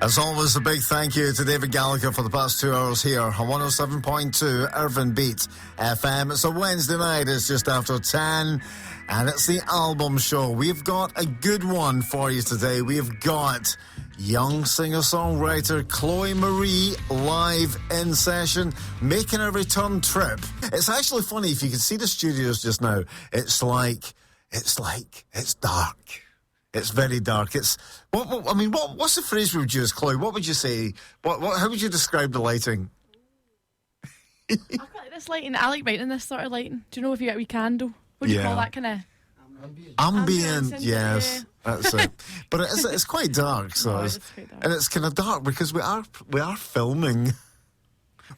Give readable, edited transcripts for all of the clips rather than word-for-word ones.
As always, a big thank you to David Gallagher for the past 2 hours here on 107.2 Iirvine Beat FM. It's a Wednesday night, it's just after 10, and it's the album show. We've got a good one for you today. We've got young singer-songwriter Chloe Marie live in session, making a return trip. It's actually funny, if you can see the studios just now, it's dark. It's very dark. What's the phrase we would use, Chloe? What would you say? How would you describe the lighting? I've got this lighting. I like lighting this sort of lighting. Do you know if you get a wee candle? What do you call that kind of? Ambient, yes, that's it. But it's quite dark, so it's quite dark. And it's kind of dark because we are filming.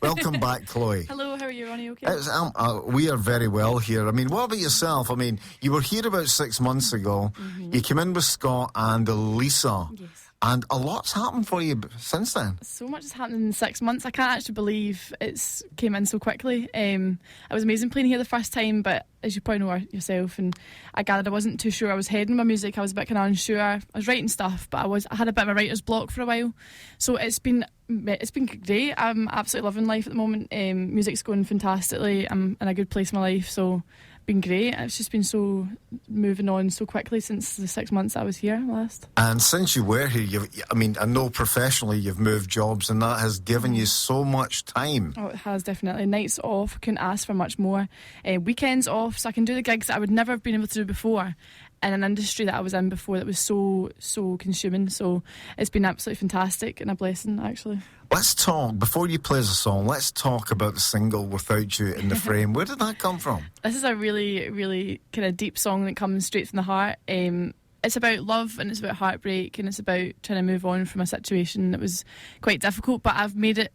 Welcome back, Chloe. Hello, how are you, Ronnie? Okay. We are very well here. I mean, what about yourself? I mean, you were here about 6 months ago. Mm-hmm. You came in with Scott and Lisa. Yes. And a lot's happened for you since then. So much has happened in 6 months. I can't actually believe it's came in so quickly. It was amazing playing here the first time, but as you probably know yourself, and I gathered I wasn't too sure I was heading my music. I was a bit kind of unsure. I was writing stuff, but I had a bit of a writer's block for a while. So it's been great. I'm absolutely loving life at the moment. Music's going fantastically. I'm in a good place in my life, so been great. It's just been so moving on so quickly since the 6 months I was here last. And since you were here, I know professionally you've moved jobs, and that has given you so much time. Oh, it has, definitely. Nights off, I couldn't ask for much more. Weekends off, so I can do the gigs that I would never have been able to do before in an industry that I was in before that was so consuming. So it's been absolutely fantastic and a blessing, actually. Let's talk, before you play the song, let's talk about the single Without You in the Frame. Where did that come from? This is a really, really kind of deep song that comes straight from the heart. It's about love and it's about heartbreak and it's about trying to move on from a situation that was quite difficult, but I've made it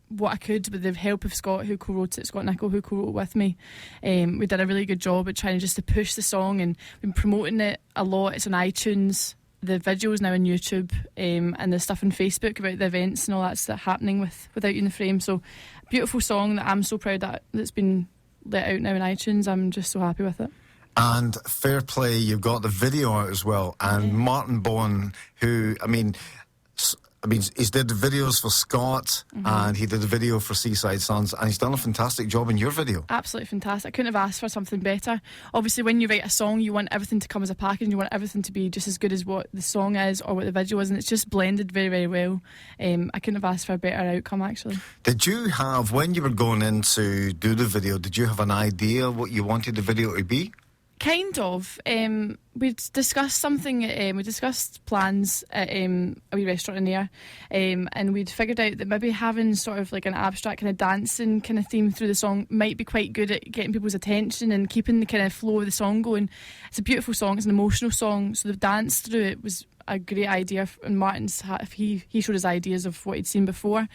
what I could with the help of Scott, who co-wrote it, Scott Nichol, who co-wrote it with me. We did a really good job at trying just to push the song, and we've been promoting it a lot. It's on iTunes. The video is now on YouTube, and the stuff on Facebook about the events and all that's happening Without You in the Frame. So, beautiful song that I'm so proud that's been let out now on iTunes. I'm just so happy with it. And fair play, you've got the video out as well. And Martin Bowen, who, he's did the videos for Scott, and he did the video for Seaside Sons, and he's done a fantastic job in your video. Absolutely fantastic. I couldn't have asked for something better. Obviously, when you write a song, you want everything to come as a package, and you want everything to be just as good as what the song is or what the video is, and it's just blended very, very well. I couldn't have asked for a better outcome, actually. Did you have, when you were going in to do the video, did you have an idea what you wanted the video to be? Kind of. We discussed something. We discussed plans at a wee restaurant in there, and we'd figured out that maybe having sort of like an abstract kind of dancing kind of theme through the song might be quite good at getting people's attention and keeping the kind of flow of the song going. It's a beautiful song. It's an emotional song, so the dance through it was a great idea. And Martin's, he showed his ideas of what he'd seen before,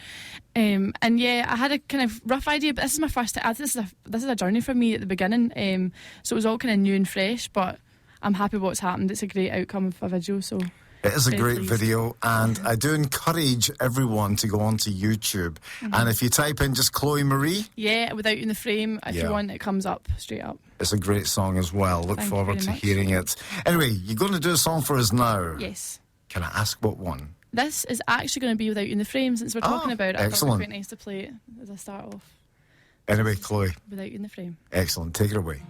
and yeah, I had a kind of rough idea, but this is my first time. This is a journey for me at the beginning, so it was all kind of new and fresh, but I'm happy with what's happened. It's a great outcome of a video, so it is a great video, and I do encourage everyone to go onto YouTube, and if you type in just Chloe Marie, Without You in the Frame, if you want, it comes up straight up. It's a great song as well. Look forward to hearing it. Anyway, you're going to do a song for us now. Yes. Can I ask what one? This is actually going to be Without You in the Frame, since we're talking about it. Excellent. I thought it would be quite nice to play it as I start off. Anyway, Chloe. Without You in the Frame. Excellent. Take it away.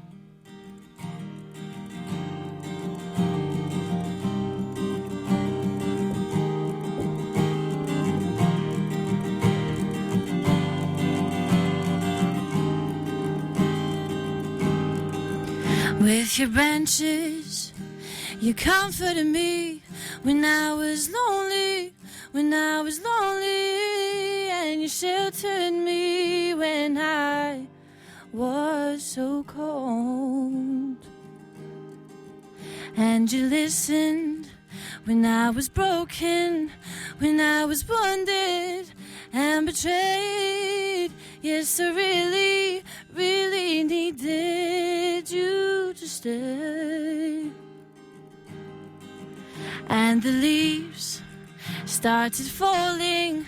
With your branches, you comforted me when I was lonely, and you sheltered me when I was so cold. And you listened when I was broken, when I was wounded and betrayed. Yes, I really, really needed you to stay. And the leaves started falling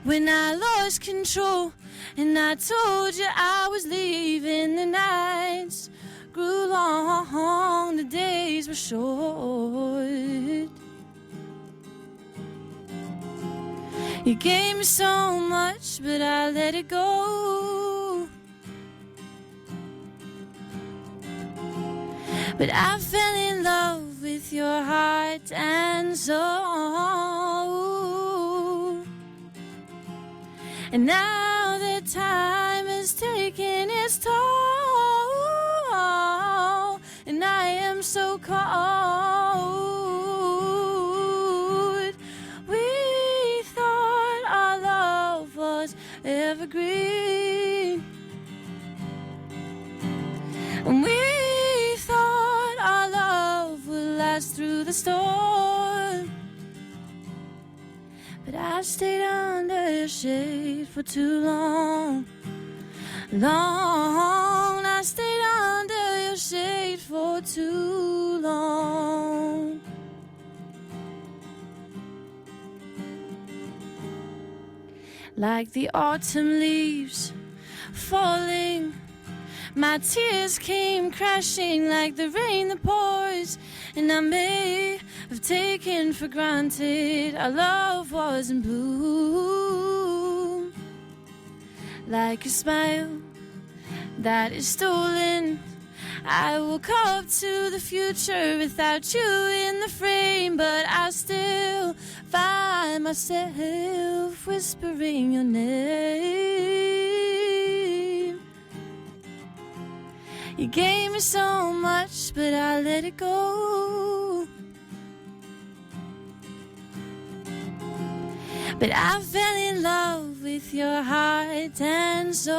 when I lost control, and I told you I was leaving. The nights grew long, the days were short. You gave me so much, but I let it go. But I fell in love with your heart and soul. And now that time is taking its toll, and I am so cold. We thought our love was evergreen, and we thought our love would last through the storm. But I stayed under your shade for too long. I stayed under your shade for too long. Like the autumn leaves falling, my tears came crashing like the rain that pours. And I may have taken for granted our love was in bloom. Like a smile that is stolen, I woke up to the future without you in the frame. But I still find myself whispering your name. You gave me so much, but I let it go. But I fell in love with your heart and soul.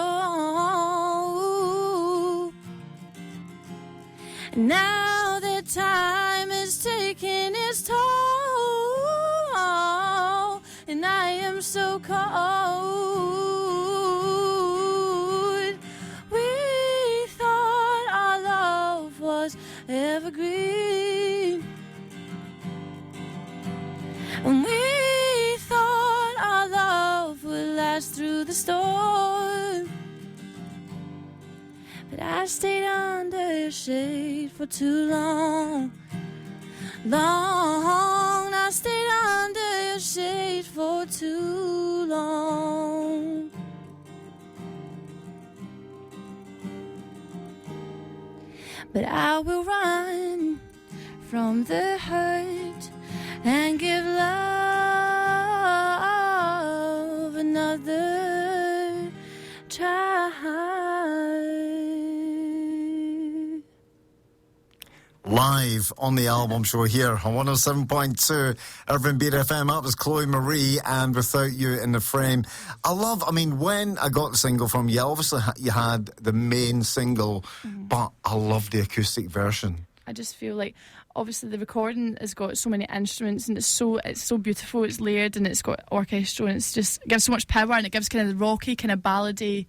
And now that time is taking its toll, and I am so cold. We thought our love was evergreen, and we thought our love would last through the storm. But I stayed under your shade for too long. I stayed under your shade for too long. But I will run from the hurt and give love another try. Live on the album show here on 107.2 Iirvine Beat FM. That was Chloe Marie and Without You in the Frame. When I got the single from you, obviously you had the main single, but I love the acoustic version. I just feel like, obviously the recording has got so many instruments and it's so beautiful, it's layered and it's got orchestral and it gives so much power and it gives kind of the rocky, kind of ballady,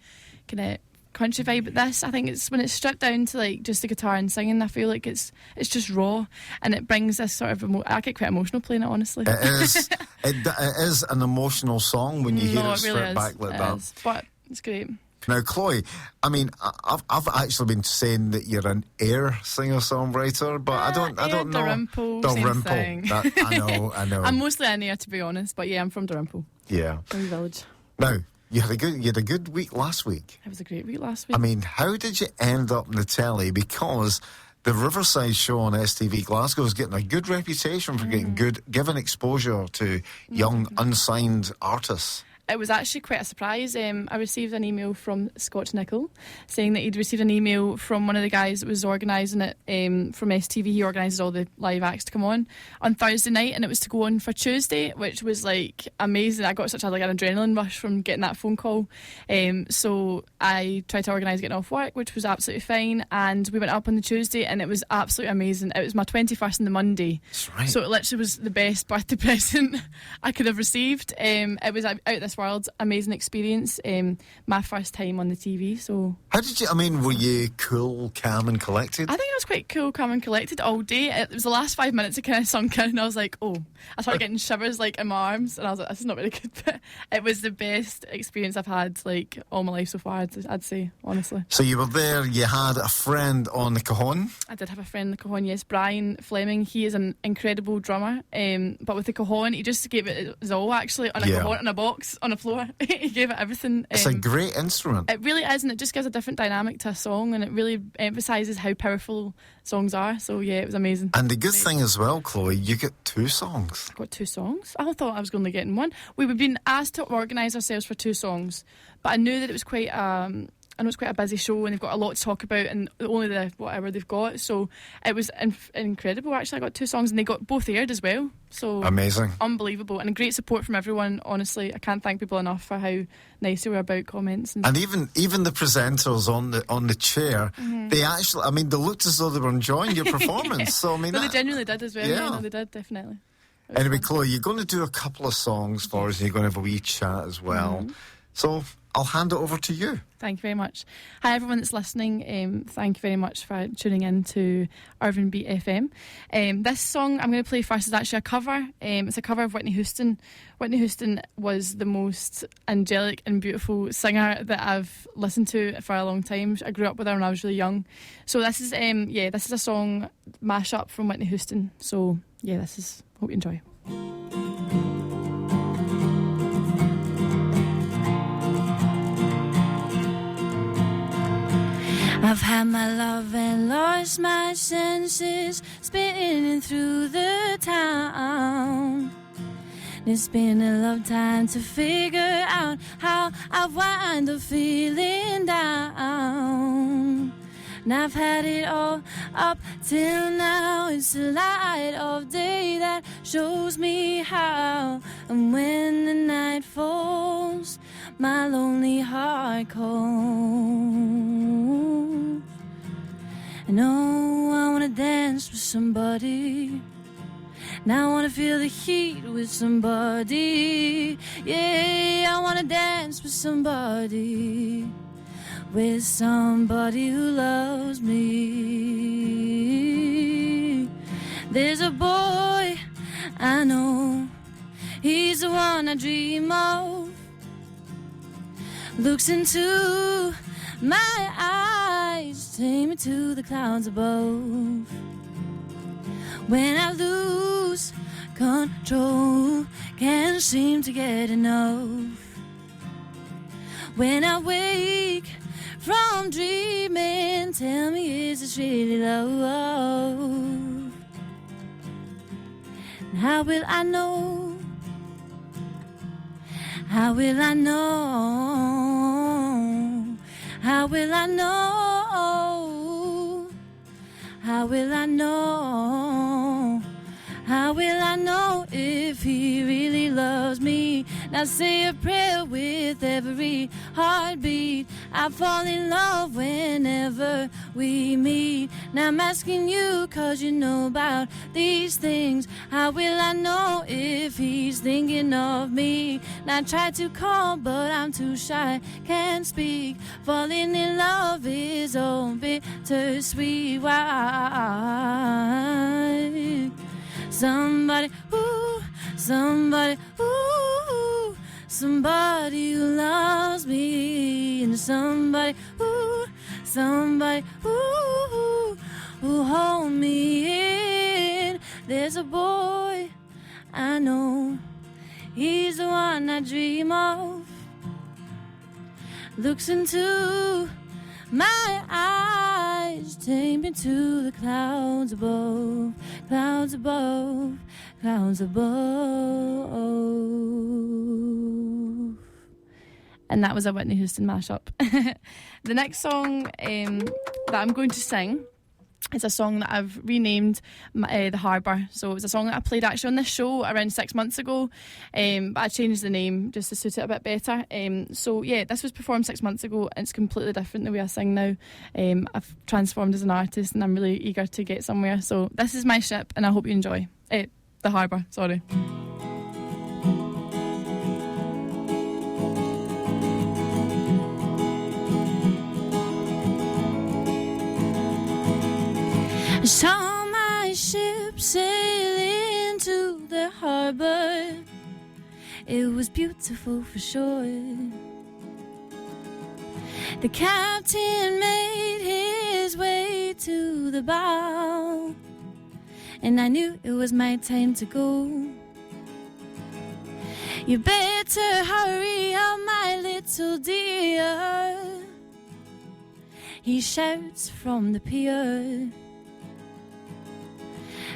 kind of country vibe. But this, I think it's when it's stripped down to like just the guitar and singing, I feel like it's just raw and it brings this sort of I get quite emotional playing it, honestly. It is it is an emotional song when you hear it stripped really back like that. But it's great. Now, Chloe, I mean, I've actually been saying that you're an air singer-songwriter, but I don't know. Dalrymple, Dalrymple. I know. I'm mostly an air, to be honest, but yeah, I'm from Dalrymple. Yeah. From the village. Now, you had a good week last week. It was a great week last week. I mean, how did you end up in the telly? Because the Riverside show on STV Glasgow is getting a good reputation for giving exposure to young, unsigned artists. It was actually quite a surprise. I received an email from Scott Nichol saying that he'd received an email from one of the guys that was organising it from STV. He organises all the live acts to come on Thursday night, and it was to go on for Tuesday, which was like amazing. I got such an adrenaline rush from getting that phone call. So I tried to organise getting off work, which was absolutely fine, and we went up on the Tuesday and it was absolutely amazing. It was my 21st on the Monday. That's right. So it literally was the best birthday present I could have received. It was out this this world. Amazing experience. My first time on the TV, so... How did you... I mean, were you cool, calm and collected? I think I was quite cool, calm and collected all day. It was the last 5 minutes I kind of sunk in and I was like, oh. I started getting shivers like in my arms and I was like, this is not very good. But it was the best experience I've had like all my life so far, I'd say, honestly. So you were there, you had a friend on the cajon? I did have a friend on the cajon, yes, Brian Fleming. He is an incredible drummer, but with the cajon, he just gave it his all actually, on a cajon, on a box, on a floor. He gave it everything. It's a great instrument. It really is, and it just gives a different dynamic to a song, and it really emphasises how powerful songs are. So yeah, it was amazing. And the good thing as well, Chloe, you get 2 songs. I got 2 songs? I thought I was going to get in one. We've been asked to organise ourselves for 2 songs, but I knew that it was quite I know it's quite a busy show and they've got a lot to talk about and only the whatever they've got, so it was incredible. Actually, I got 2 songs and they got both aired as well, so amazing, unbelievable, and great support from everyone. Honestly, I can't thank people enough for how nice they were about comments and even the presenters on the chair. They actually, I mean, they looked as though they were enjoying your performance. Yeah. So I mean, they genuinely did as well. Yeah, no, they did, definitely. Anyway, Chloe, you're going to do a couple of songs for us and you're going to have a wee chat as well. So I'll hand it over to you. Thank you very much. Hi everyone that's listening. Thank you very much for tuning in to Iirvine Beat FM. This song I'm going to play first is actually a cover. It's a cover of Whitney Houston. Whitney Houston was the most angelic and beautiful singer that I've listened to for a long time. I grew up with her when I was really young. So this is a song mashup from Whitney Houston. So yeah, hope you enjoy. I've had my love and lost my senses, spinning through the town. It's been a long time to figure out how I wind up feeling down. And I've had it all up till now. It's the light of day that shows me how. And when the night falls, my lonely heart calls. And oh, I wanna dance with somebody. And I wanna feel the heat with somebody. Yeah, I wanna dance with somebody. With somebody who loves me. There's a boy I know, he's the one I dream of. Looks into my eyes, take me to the clouds above. When I lose control, can't seem to get enough. When I wake from dreaming, tell me, is this really love? And how will I know? How will I know? How will I know? How will I know? How will I know if he really loves me? Now say a prayer with every heartbeat. I fall in love whenever we meet. Now I'm asking you cause you know about these things. How will I know if he's thinking of me? Now I try to call but I'm too shy, can't speak. Falling in love is all bittersweet. Why? Somebody, ooh, somebody, ooh, somebody who loves me. And somebody, ooh, somebody, ooh, who hold me in. There's a boy I know, he's the one I dream of. Looks into my eyes, take me to the clouds above, clouds above, clouds above. And that was a Whitney Houston mashup. The next song that I'm going to sing is a song that I've renamed The Harbour. So it was a song that I played actually on this show around 6 months ago, but I changed the name just to suit it a bit better. So yeah, this was performed 6 months ago and it's completely different the way I sing now. I've transformed as an artist and I'm really eager to get somewhere. So this is my ship and I hope you enjoy. The Harbour, sorry. saw my ship sail into the harbor. It was beautiful for sure. The captain made his way to the bow, and I knew it was my time to go. You better hurry up, my little dear, he shouts from the pier.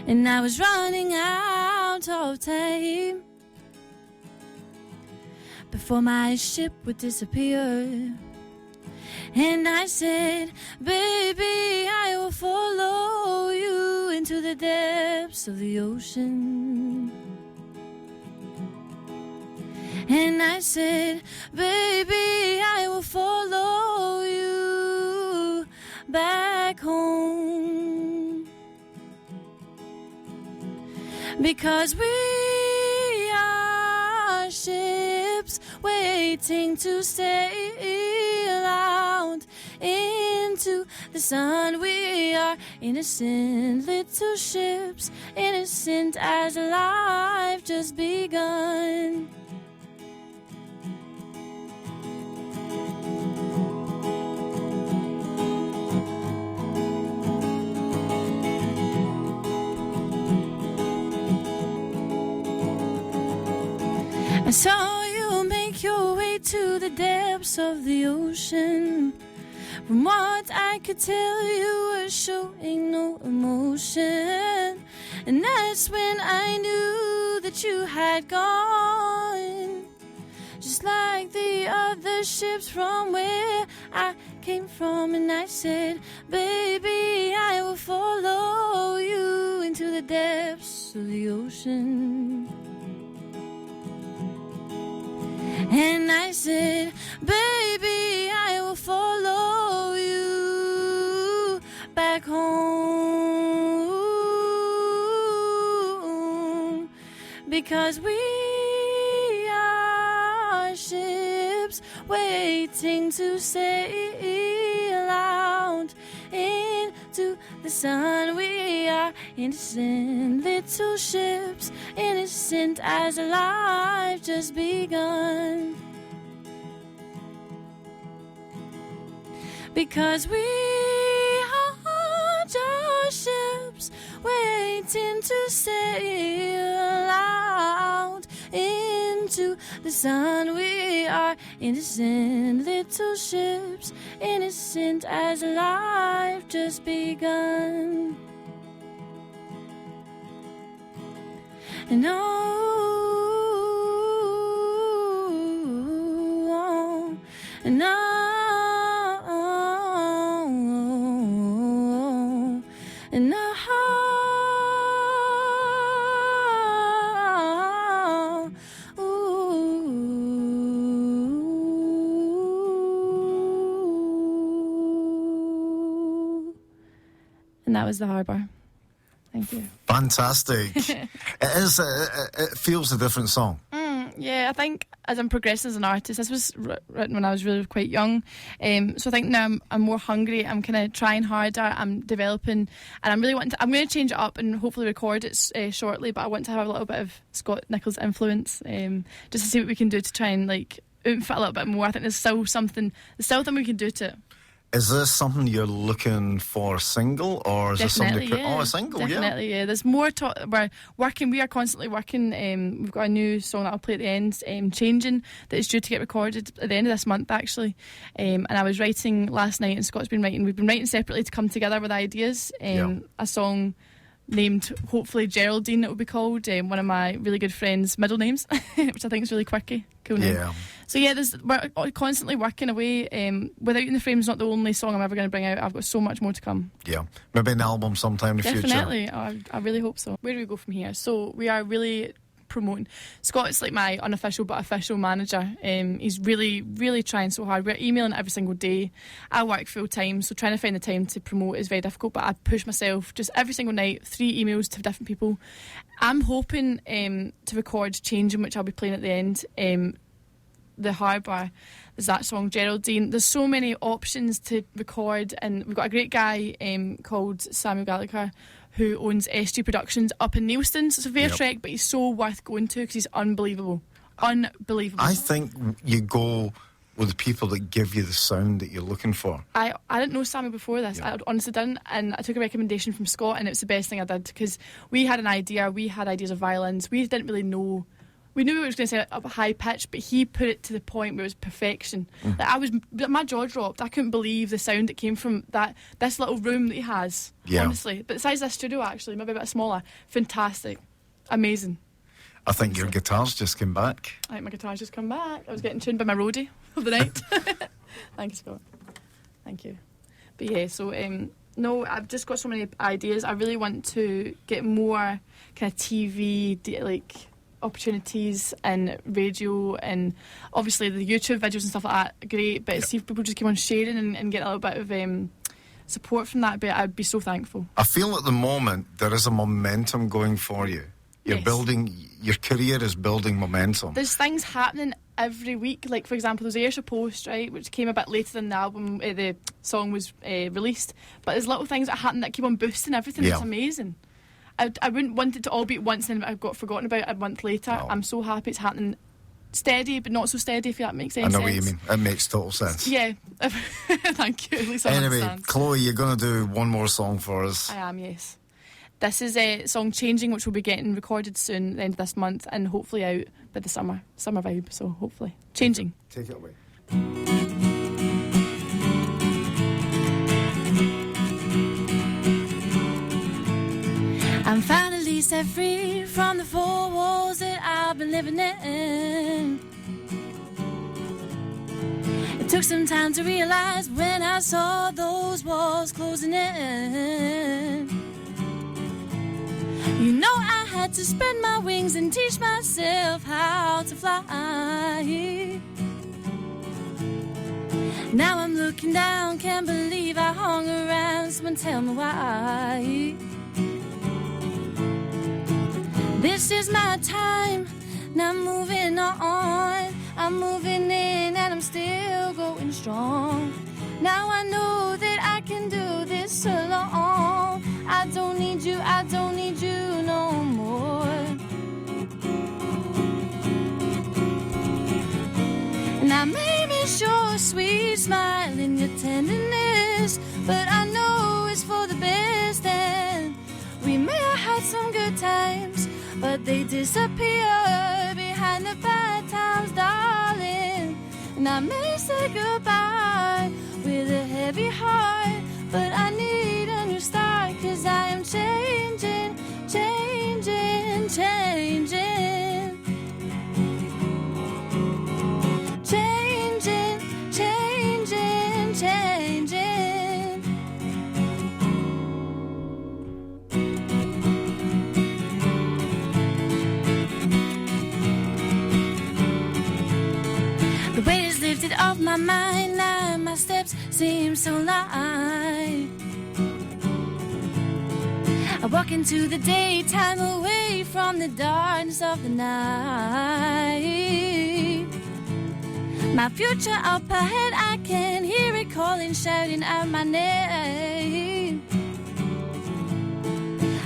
And I was running out of time before my ship would disappear. And I said, baby, I will follow you into the depths of the ocean. And I said, baby, I will follow you back home. Because we are ships waiting to sail out into the sun. We are innocent little ships, innocent as life just begun. I saw you make your way to the depths of the ocean. From what I could tell, you were showing no emotion. And that's when I knew that you had gone. Just like the other ships from where I came from. And I said, baby, I will follow you into the depths of the ocean. And I said, baby, I will follow you back home. Because we are ships waiting to sail out into the sun. We are innocent little ships, innocent as life just begun. Because we are just ships waiting to sail out into the sun. We are innocent little ships, innocent as life just begun. And oh, and oh, and oh. And that was The Harbour. Thank you. Fantastic. It feels a different song. Yeah, I think as I'm progressing as an artist, this was written when I was really quite young. So I think now I'm more hungry. I'm kind of trying harder. I'm developing, and I'm really wanting to. I'm going to change it up and hopefully record it shortly. But I want to have a little bit of Scott Nicholls influence, just to see what we can do to try and like oomph it a little bit more. I think there's still something we can do to it. Is this something you're looking for single, or is Definitely, this something? yeah. Oh, a single, Definitely, yeah. There's more. We're working. We are constantly working. We've got a new song that I'll play at the end, "Changing," that is due to get recorded at the end of this month, actually. And I was writing last night, and Scott's been writing. We've been writing separately to come together with ideas. A song named, hopefully, Geraldine, it will be called, one of my really good friends' middle names, which I think is really quirky. Cool name. Yeah. So yeah, we're constantly working away. Without in the Frame's not the only song I'm ever going to bring out. I've got so much more to come. Yeah, maybe an album sometime in the future. Definitely, I really hope so. Where do we go from here? So we are really promoting. Scott's like my unofficial but official manager. He's really, really trying so hard. We're emailing every single day. I work full time, so trying to find the time to promote is very difficult, but I push myself just every single night, 3 emails to different people. I'm hoping to record Changing, which I'll be playing at the end, the Harbour. There's that song, Geraldine. There's so many options to record, and we've got a great guy called Samuel Gallagher who owns SG Productions up in Neilston. So it's a fair trek, but he's so worth going to because he's unbelievable. Unbelievable. I think you go with the people that give you the sound that you're looking for. I didn't know Samuel before this. I honestly didn't, and I took a recommendation from Scott, and it was the best thing I did because we had an idea. We had ideas of violins. We didn't really know. We knew it was going to sound up a high pitch, but he put it to the point where it was perfection. Like my jaw dropped. I couldn't believe the sound that came from this little room that he has. Yeah. Honestly, but the size of this studio, actually, maybe a bit smaller. Fantastic, amazing. I think your guitars just came back. I think my guitars just come back. I was getting tuned by my roadie of the night. Thank you, Scott. Thank you. But yeah, so no, I've just got so many ideas. I really want to get more kind of TV opportunities and radio, and obviously the YouTube videos and stuff like that. Great, but see if people just keep on sharing and get a little bit of support from that. But I'd be so thankful. I feel at the moment there is a momentum going for you. You're building, your career is building momentum. There's things happening every week. Like, for example, there's Ayrshire Post, right, which came a bit later than the album, the song was released. But there's little things that happen that keep on boosting everything. It's amazing. I wouldn't want it to all be at once and I've got forgotten about it a month later. No. I'm so happy it's happening steady, but not so steady, if that makes any sense. I know what you mean. It makes total sense. Yeah. Thank you. At least I understand. Chloe, you're going to do one more song for us. I am, yes. This is a song Changing, which will be getting recorded soon, at the end of this month, and hopefully out by the summer vibe, so hopefully. Changing. Take it away. I'm finally set free from the four walls that I've been living in. It took some time to realize when I saw those walls closing in. You know I had to spread my wings and teach myself how to fly. Now I'm looking down, can't believe I hung around. Someone tell me why. This is my time, now I'm moving on. I'm moving in and I'm still going strong. Now I know that I can do this alone. I don't need you no more. And I may miss your sweet smile and your tenderness, but I know it's for the best. And we may have had some good times, but they disappear behind the bad times, darling. And I may say goodbye with a heavy heart, but I need a new start, 'cause I am changing, changing, changing. Changing, changing, changing. The weight is lifted off my mind now, my steps seem so light. I walk into the daytime away from the darkness of the night. My future up ahead, I can hear it calling, shouting out my name.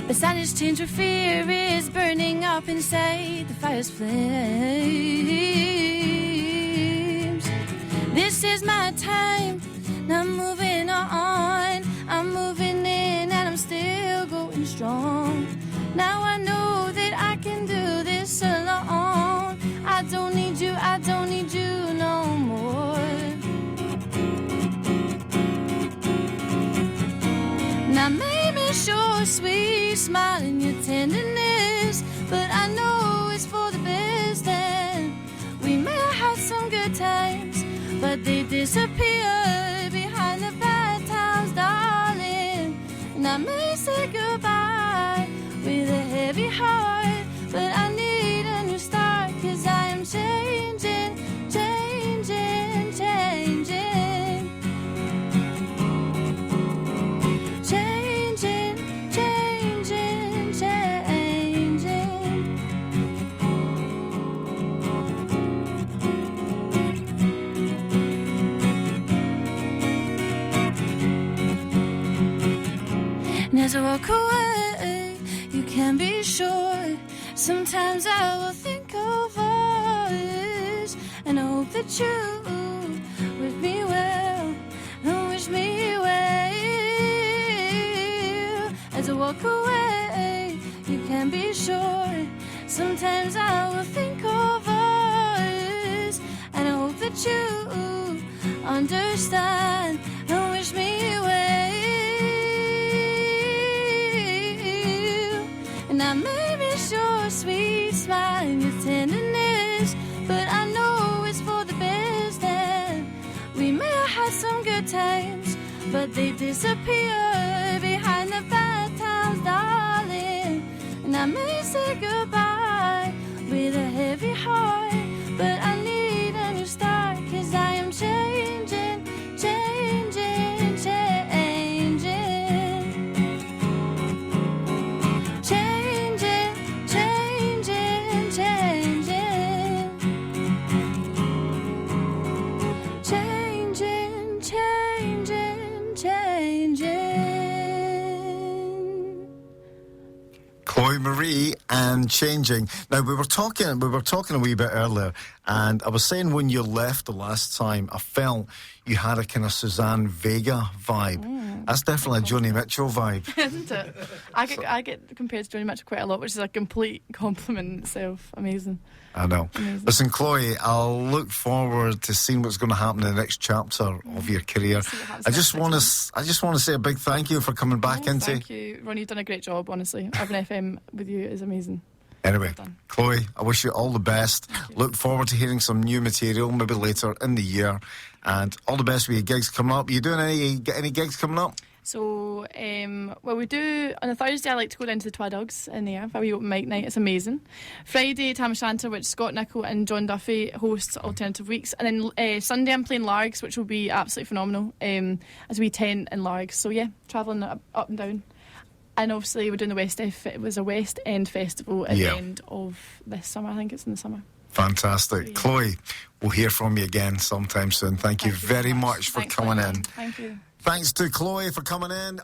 Beside its change of fear is burning up inside the fire's flames. This is my time, now I'm moving on. I'm moving in and I'm still going strong. Now I know that I can do this alone. I don't need you no more. Now maybe your sweet smile and your tenderness, but I know it's for the best. And we may have had some good times, but they disappear behind the bad times, darling. And I may say goodbye with a heavy heart, but I need a new start, 'cause I am changing, changing, changing. Changing, changing, changing. as I walk away, you can be sure. Sometimes I will think of all this, and I hope that you wish me well, and wish me well. As I walk away, you can be sure. Sometimes I will think of all this, and I hope that you understand and wish me well. And I may be sure, sweet smile with tenderness, but I know it's for the best. And we may have had some good times, but they disappear behind the bad times, darling. And I may say goodbye with a heavy heart, but I need a new start, 'cause I am changing, changing, changing. Changing, changing, changing. Changing, changing, changing. Chloe Marie and Changing. Now, we were talking a wee bit earlier, and I was saying when you left the last time, I felt you had a kind of Suzanne Vega vibe. That's definitely a Joni Mitchell vibe. Isn't it? I get compared to Joni Mitchell quite a lot, which is a complete compliment in itself. Amazing. I know. Amazing. Listen, Chloe, I'll look forward to seeing what's going to happen in the next chapter of your career. I just want to say a big thank you for coming back into. Thank you, Ronnie. You've done a great job. Honestly, Iirvine FM with you is amazing. Anyway, Chloe, I wish you all the best. Look forward to hearing some new material, maybe later in the year, and all the best with your gigs coming up. You doing any gigs coming up? So, well, we do on a Thursday. I like to go down to the Twa Dogs in there for a wee open mic night. It's amazing. Friday, Tamashanta, which Scott Nichol and John Duffy host alternative weeks, and then Sunday I'm playing Largs, which will be absolutely phenomenal. As we tent in Largs, so yeah, travelling up and down. And obviously we're doing the West It was a West End festival at the end of this summer. I think it's in the summer. Fantastic. So, yeah. Chloe, we'll hear from you again sometime soon. Thank you very much for coming in. Thank you. Thanks to Chloe for coming in.